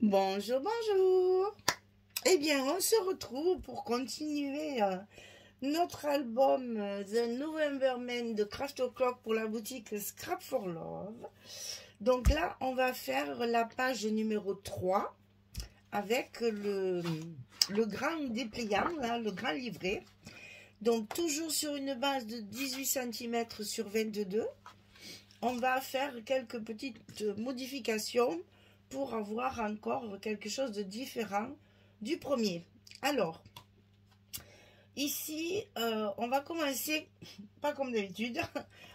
Bonjour, bonjour. Eh bien, on se retrouve pour continuer notre album The November Man de Crash the Clock pour la boutique Scrap for Love. Donc là, on va faire la page numéro 3 avec le grand dépliant, là, le grand livret. Donc toujours sur une base de 18 cm sur 22. On va faire quelques petites modifications pour avoir encore quelque chose de différent du premier. Alors, ici, on va commencer, pas comme d'habitude,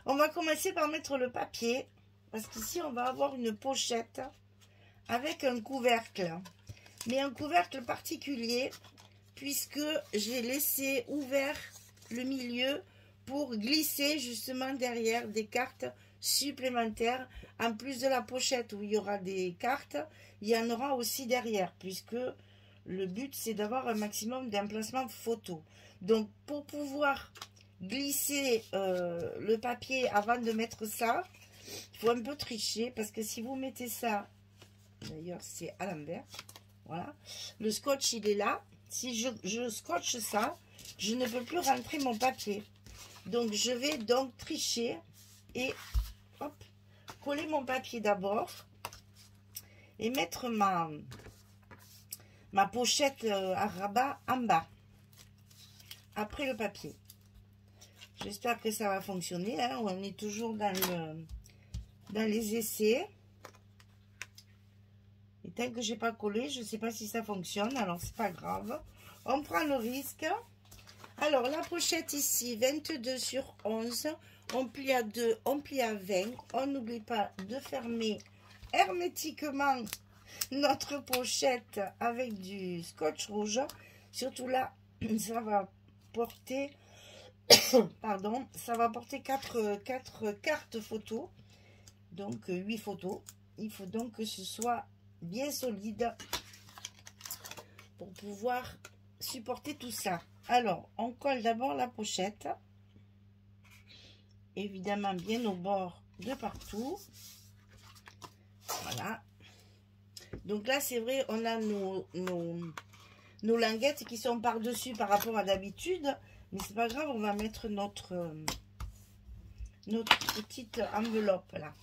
on va commencer par mettre le papier, parce qu'ici, on va avoir une pochette avec un couvercle, mais un couvercle particulier, puisque j'ai laissé ouvert le milieu pour glisser justement derrière des cartes supplémentaires. En plus de la pochette où il y aura des cartes, il y en aura aussi derrière, puisque le but c'est d'avoir un maximum d'emplacements photo. Donc pour pouvoir glisser le papier avant de mettre ça, il faut un peu tricher, parce que si vous mettez ça, d'ailleurs c'est à l'envers, voilà, le scotch il est là. Si je scotche ça, je ne peux plus rentrer mon papier. Donc je vais donc tricher et hop, coller mon papier d'abord et mettre ma pochette à rabat en bas après le papier. J'espère que ça va fonctionner, hein. On est toujours dans les essais. Et tant que j'ai pas collé, je ne sais pas si ça fonctionne, alors c'est pas grave. On prend le risque. Alors la pochette ici, 22 sur 11, on plie à 2, on plie à 20. On n'oublie pas de fermer hermétiquement notre pochette avec du scotch rouge. Surtout là, ça va porter, pardon, ça va porter 4 cartes photos, donc 8 photos. Il faut donc que ce soit bien solide pour pouvoir supporter tout ça. Alors, on colle d'abord la pochette, évidemment bien au bord de partout. Voilà. Donc là, c'est vrai, on a nos languettes qui sont par-dessus par rapport à d'habitude, mais c'est pas grave, on va mettre notre petite enveloppe là.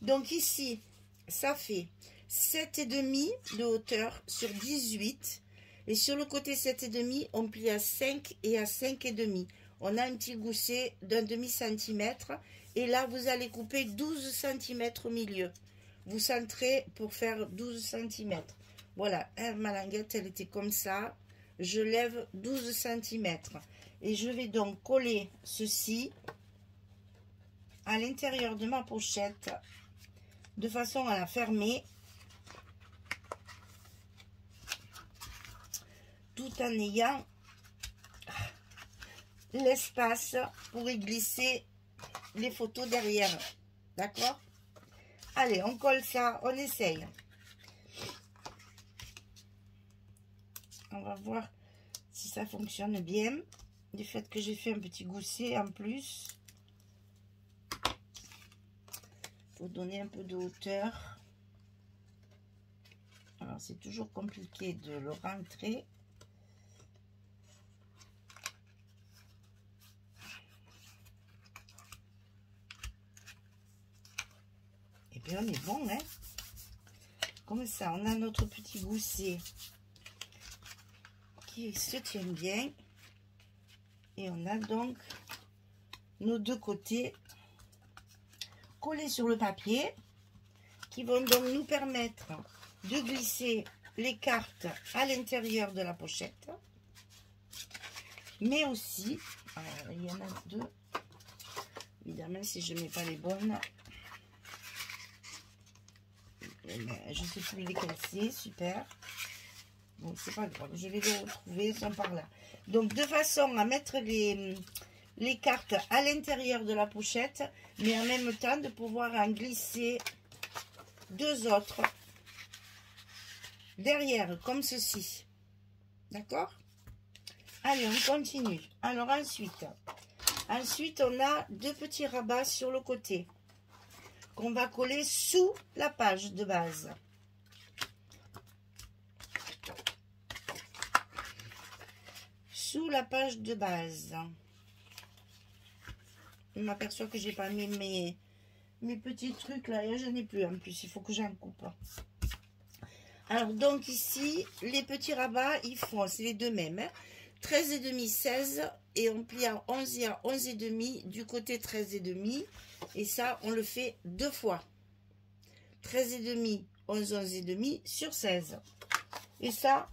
Donc ici, ça fait 7,5 de hauteur sur 18. Et sur le côté 7,5, on plie à 5 et à 5,5. On a un petit gousset d'un demi-centimètre. Et là, vous allez couper 12 cm au milieu. Vous centrez pour faire 12 cm. Voilà, ma languette, elle était comme ça. Je lève 12 cm. Et je vais donc coller ceci à l'intérieur de ma pochette de façon à la fermer, tout en ayant l'espace pour y glisser les photos derrière. D'accord? Allez, on colle ça, on essaye. On va voir si ça fonctionne bien. Du fait que j'ai fait un petit gousset en plus. Pour donner un peu de hauteur. Alors, c'est toujours compliqué de le rentrer. Et puis, on est bon, hein? Comme ça, on a notre petit gousset qui se tient bien. Et on a donc nos deux côtés collés sur le papier, qui vont donc nous permettre de glisser les cartes à l'intérieur de la pochette, mais aussi, alors, il y en a deux, évidemment si je ne mets pas les bonnes, je ne sais plus lesquelles c'est, super, bon c'est pas grave, je vais les retrouver, ils sont par là. Donc de façon à mettre les cartes à l'intérieur de la pochette, mais en même temps de pouvoir en glisser deux autres derrière, comme ceci. D'accord? Allez, on continue. Alors ensuite, on a deux petits rabats sur le côté qu'on va coller sous la page de base. sous la page de base. Je m'aperçois que j'ai pas mis mes petits trucs là, et je n'ai plus en plus, il faut que j'en coupe. Alors donc ici, les petits rabats, ils font, c'est les deux mêmes, hein, 13,5, 16, et on plie à 11 et à 11,5 du côté 13,5, et ça on le fait deux fois. 13,5, 11, 11,5 sur 16. Et ça,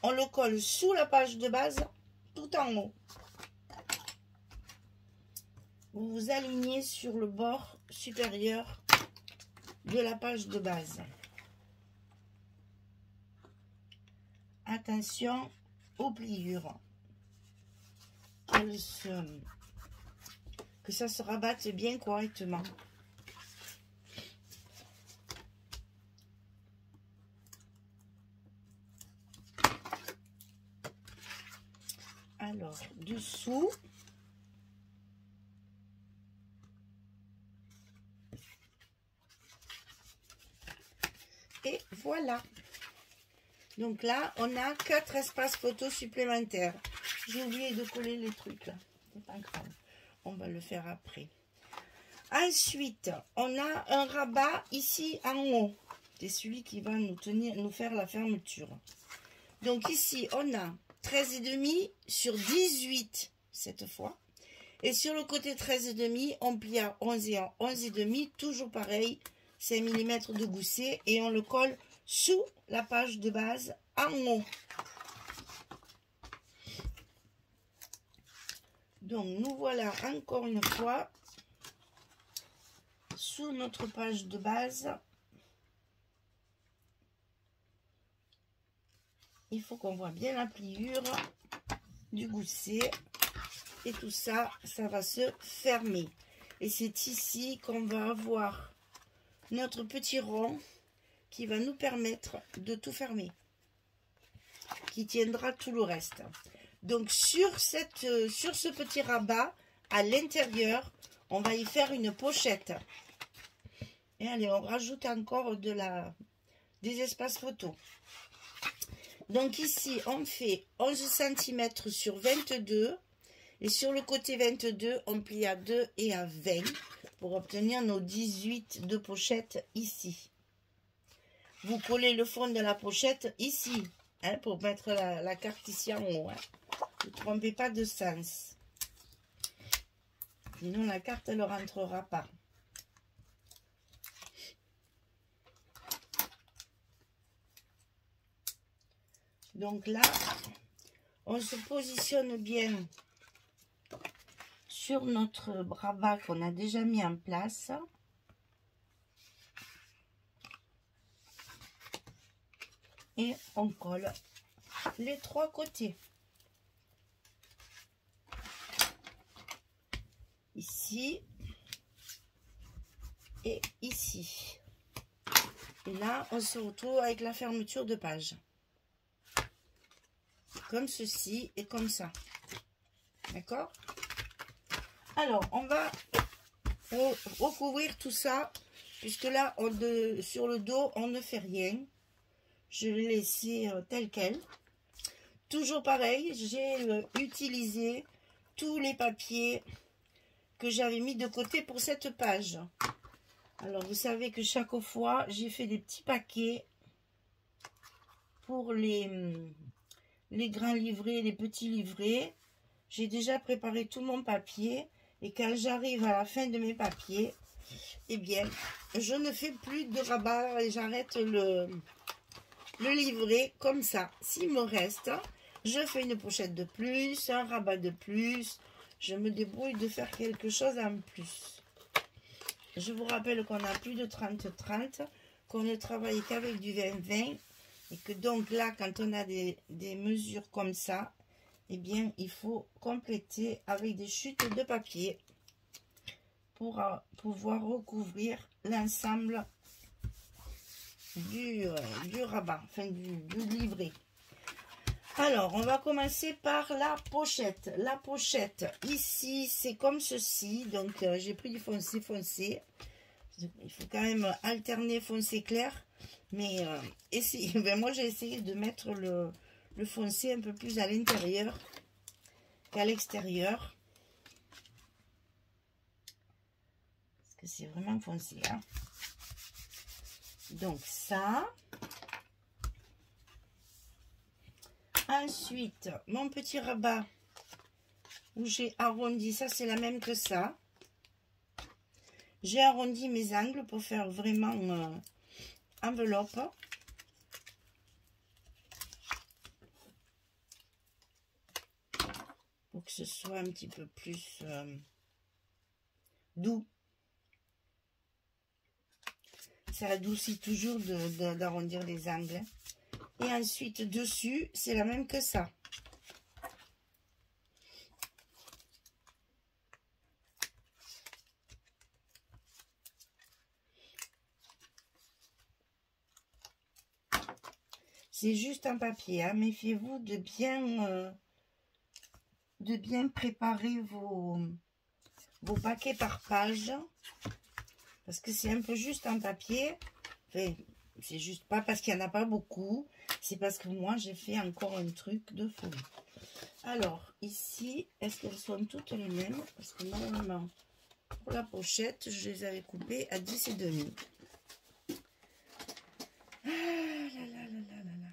on le colle sous la page de base, tout en haut. Vous vous alignez sur le bord supérieur de la page de base. Attention aux pliures. Que ça se rabatte bien correctement. Alors, dessous. Et voilà. Donc là, on a 4 espaces photos supplémentaires. J'ai oublié de coller les trucs là. C'est pas grave. On va le faire après. Ensuite, on a un rabat ici en haut. C'est celui qui va nous faire la fermeture. Donc ici, on a 13,5 sur 18 cette fois. Et sur le côté 13,5, on plie à 11 et à 11,5. Toujours pareil, 5 mm de gousset. Et on le colle sous la page de base en haut. Donc nous voilà encore une fois sous notre page de base. Il faut qu'on voit bien la pliure du gousset. Et tout ça, ça va se fermer. Et c'est ici qu'on va avoir notre petit rond qui va nous permettre de tout fermer. Qui tiendra tout le reste. Donc sur ce petit rabat, à l'intérieur, on va y faire une pochette. Et allez, on rajoute encore des espaces photos. Donc ici, on fait 11 cm sur 22. Et sur le côté 22, on plie à 2 et à 20 pour obtenir nos 18 de pochette ici. Vous collez le fond de la pochette ici, hein, pour mettre la carte ici en haut. Hein. Ne vous trompez pas de sens. Sinon, la carte, elle ne rentrera pas. Donc là, on se positionne bien sur notre rabat qu'on a déjà mis en place. Et on colle les 3 côtés. Ici et ici. Et là, on se retrouve avec la fermeture de page. Comme ceci et comme ça. D'accord? Alors, on va recouvrir tout ça, puisque là, sur le dos, on ne fait rien. Je l'ai laissé tel quel. Toujours pareil, j'ai utilisé tous les papiers que j'avais mis de côté pour cette page. Alors, vous savez que chaque fois, j'ai fait des petits paquets pour les grands livrets, les petits livrets. J'ai déjà préparé tout mon papier. Et quand j'arrive à la fin de mes papiers, eh bien, je ne fais plus de rabat et j'arrête le livret comme ça. S'il me reste, je fais une pochette de plus, un rabat de plus. Je me débrouille de faire quelque chose en plus. Je vous rappelle qu'on a plus de 30-30, qu'on ne travaille qu'avec du 20-20. Et que donc là, quand on a des mesures comme ça, eh bien, il faut compléter avec des chutes de papier pour pouvoir recouvrir l'ensemble du rabat, enfin du livret. Alors, on va commencer par la pochette. La pochette, ici, c'est comme ceci. Donc, j'ai pris du foncé foncé. Il faut quand même alterner foncé clair. Mais ben, moi, j'ai essayé de mettre le foncé un peu plus à l'intérieur qu'à l'extérieur. Parce que c'est vraiment foncé. Hein. Donc ça. Ensuite, mon petit rabat où j'ai arrondi, ça c'est la même que ça. J'ai arrondi mes angles pour faire vraiment enveloppe. Pour que ce soit un petit peu plus doux. Ça adoucit toujours d'arrondir les angles. Et ensuite, dessus, c'est la même que ça. C'est juste un papier, hein. Méfiez-vous de bien préparer vos paquets par page. Parce que c'est un peu juste un papier. Enfin, c'est juste pas parce qu'il n'y en a pas beaucoup. C'est parce que moi, j'ai fait encore un truc de folie. Alors, ici, est-ce qu'elles sont toutes les mêmes? Parce que normalement, pour la pochette, je les avais coupées à 10,5. Ah là là là là là là.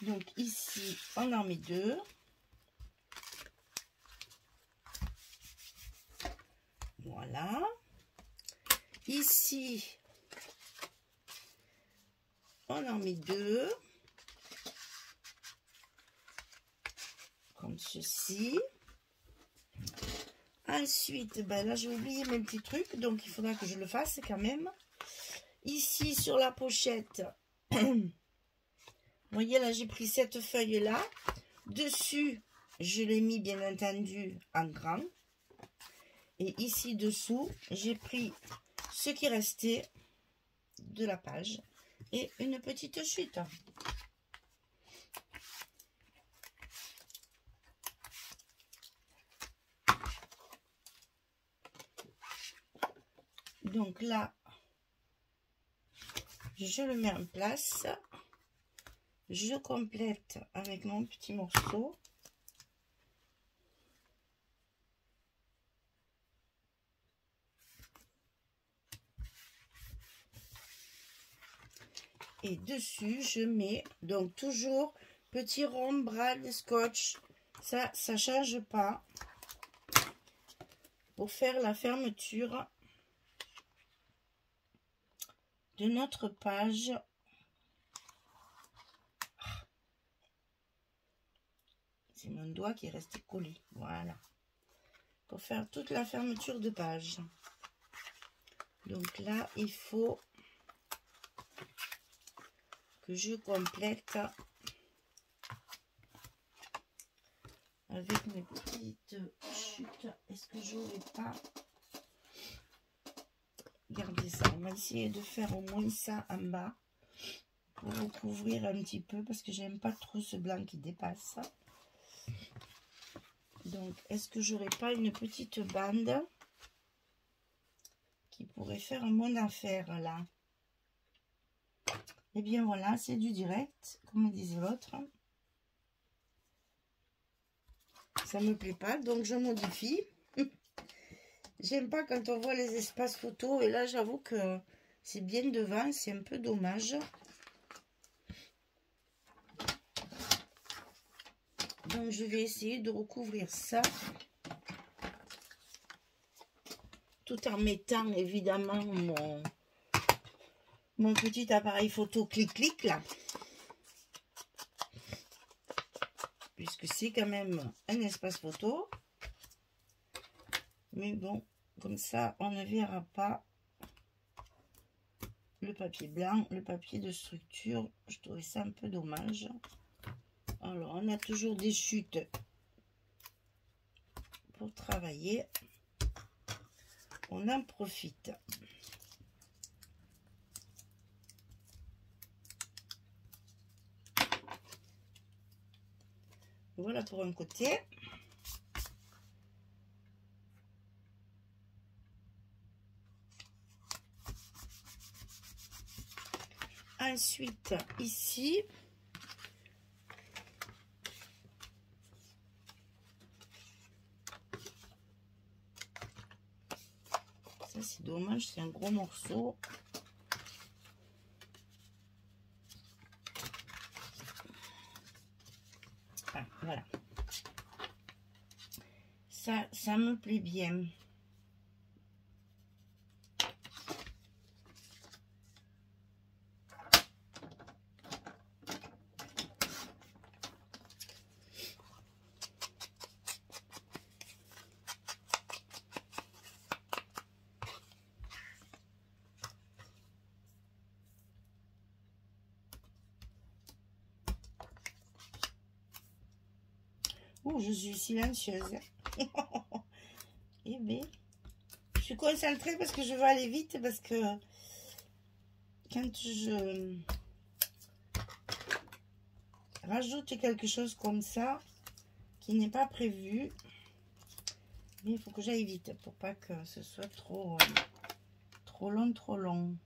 Donc ici, on en met 2. Voilà. Ici, on en met 2. Comme ceci. Ensuite, ben là, j'ai oublié mes petits trucs, donc il faudra que je le fasse quand même. Ici, sur la pochette, vous voyez, là, j'ai pris cette feuille-là. Dessus, je l'ai mis, bien entendu, en grand. Et ici, dessous, j'ai pris ce qui restait de la page et une petite chute. Donc là, je le mets en place. Je complète avec mon petit morceau. Et dessus, je mets donc toujours petit rond bras de scotch. Ça change pas. Pour faire la fermeture de notre page. C'est mon doigt qui est resté collé. Voilà. Pour faire toute la fermeture de page. Donc là, il faut que je complète avec mes petites chutes. Est-ce que j'aurais pas... Regardez ça. On va essayer de faire au moins ça en bas. Pour recouvrir un petit peu. Parce que j'aime pas trop ce blanc qui dépasse. Donc, est-ce que j'aurais pas une petite bande qui pourrait faire un bon affaire là? Et bien voilà, c'est du direct, comme disait l'autre. Ça me plaît pas, donc je modifie. J'aime pas quand on voit les espaces photos, et là j'avoue que c'est bien devant, c'est un peu dommage. Donc je vais essayer de recouvrir ça. Tout en mettant évidemment mon petit appareil photo clic-clic là. Puisque c'est quand même un espace photo. Mais bon, comme ça, on ne verra pas le papier blanc, le papier de structure. Je trouvais ça un peu dommage. Alors, on a toujours des chutes pour travailler. On en profite. Voilà pour un côté. Ensuite, ici, ça c'est dommage, c'est un gros morceau. Ah, voilà. Ça me plaît bien. Oh, je suis silencieuse. Eh bien, je suis concentrée parce que je veux aller vite, parce que quand je rajoute quelque chose comme ça, qui n'est pas prévu, mais il faut que j'aille vite pour pas que ce soit trop long.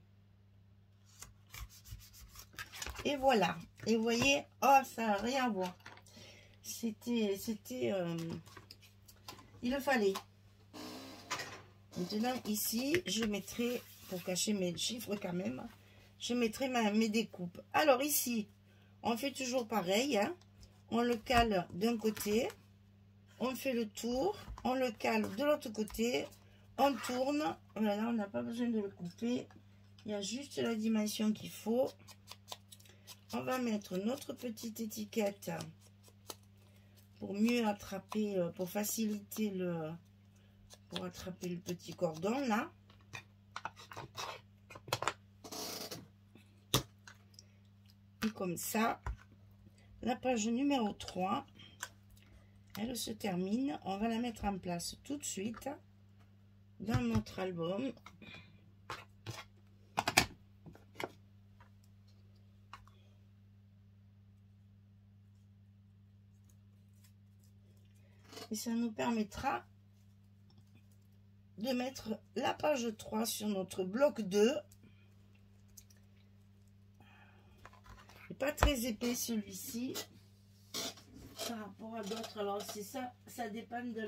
Et voilà. Et vous voyez, oh, ça n'a rien à voir. C'était, il le fallait. Maintenant, ici, je mettrai, pour cacher mes chiffres quand même, je mettrai mes découpes. Alors ici, on fait toujours pareil, hein. On le cale d'un côté, on fait le tour, on le cale de l'autre côté, on tourne. Voilà, on n'a pas besoin de le couper. Il y a juste la dimension qu'il faut. On va mettre notre petite étiquette pour mieux attraper, pour faciliter pour attraper le petit cordon là. Et comme ça, la page numéro 3, elle se termine. On va la mettre en place tout de suite dans notre album. Et ça nous permettra de mettre la page 3 sur notre bloc 2. Il n'est pas très épais celui-ci par rapport à d'autres. Alors c'est ça, ça dépend de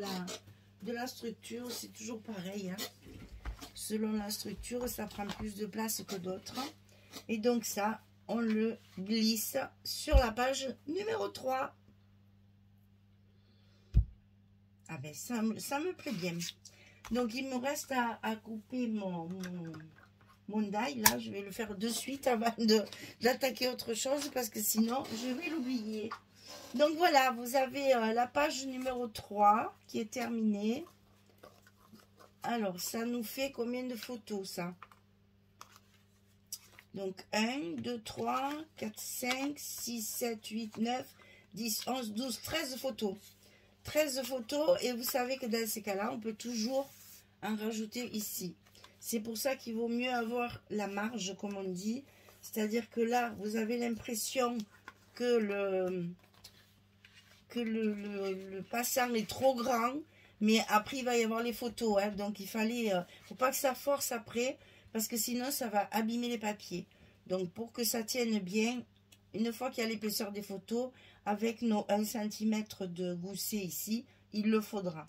la structure, c'est toujours pareil, hein. Selon la structure, ça prend plus de place que d'autres. Et donc ça, on le glisse sur la page numéro 3. Ah ben ça me plaît bien. Donc il me reste à couper mon die. Là, je vais le faire de suite avant d'attaquer autre chose, parce que sinon je vais l'oublier. Donc voilà, vous avez la page numéro 3 qui est terminée. Alors ça nous fait combien de photos ça? Donc 1, 2, 3, 4, 5, 6, 7, 8, 9, 10, 11, 12, 13 photos. 13 photos, et vous savez que dans ces cas-là, on peut toujours en rajouter ici. C'est pour ça qu'il vaut mieux avoir la marge, comme on dit. C'est-à-dire que là, vous avez l'impression que le passant est trop grand, mais après, il va y avoir les photos. Hein, donc, il fallait... faut pas que ça force après, parce que sinon, ça va abîmer les papiers. Donc, pour que ça tienne bien, une fois qu'il y a l'épaisseur des photos, avec nos 1 cm de gousset ici, il le faudra.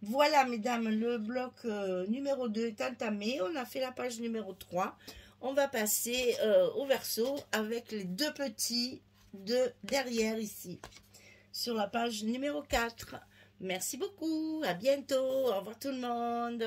Voilà, mesdames, le bloc numéro 2 est entamé. On a fait la page numéro 3. On va passer au verso avec les deux petits de derrière ici, sur la page numéro 4. Merci beaucoup, à bientôt, au revoir tout le monde.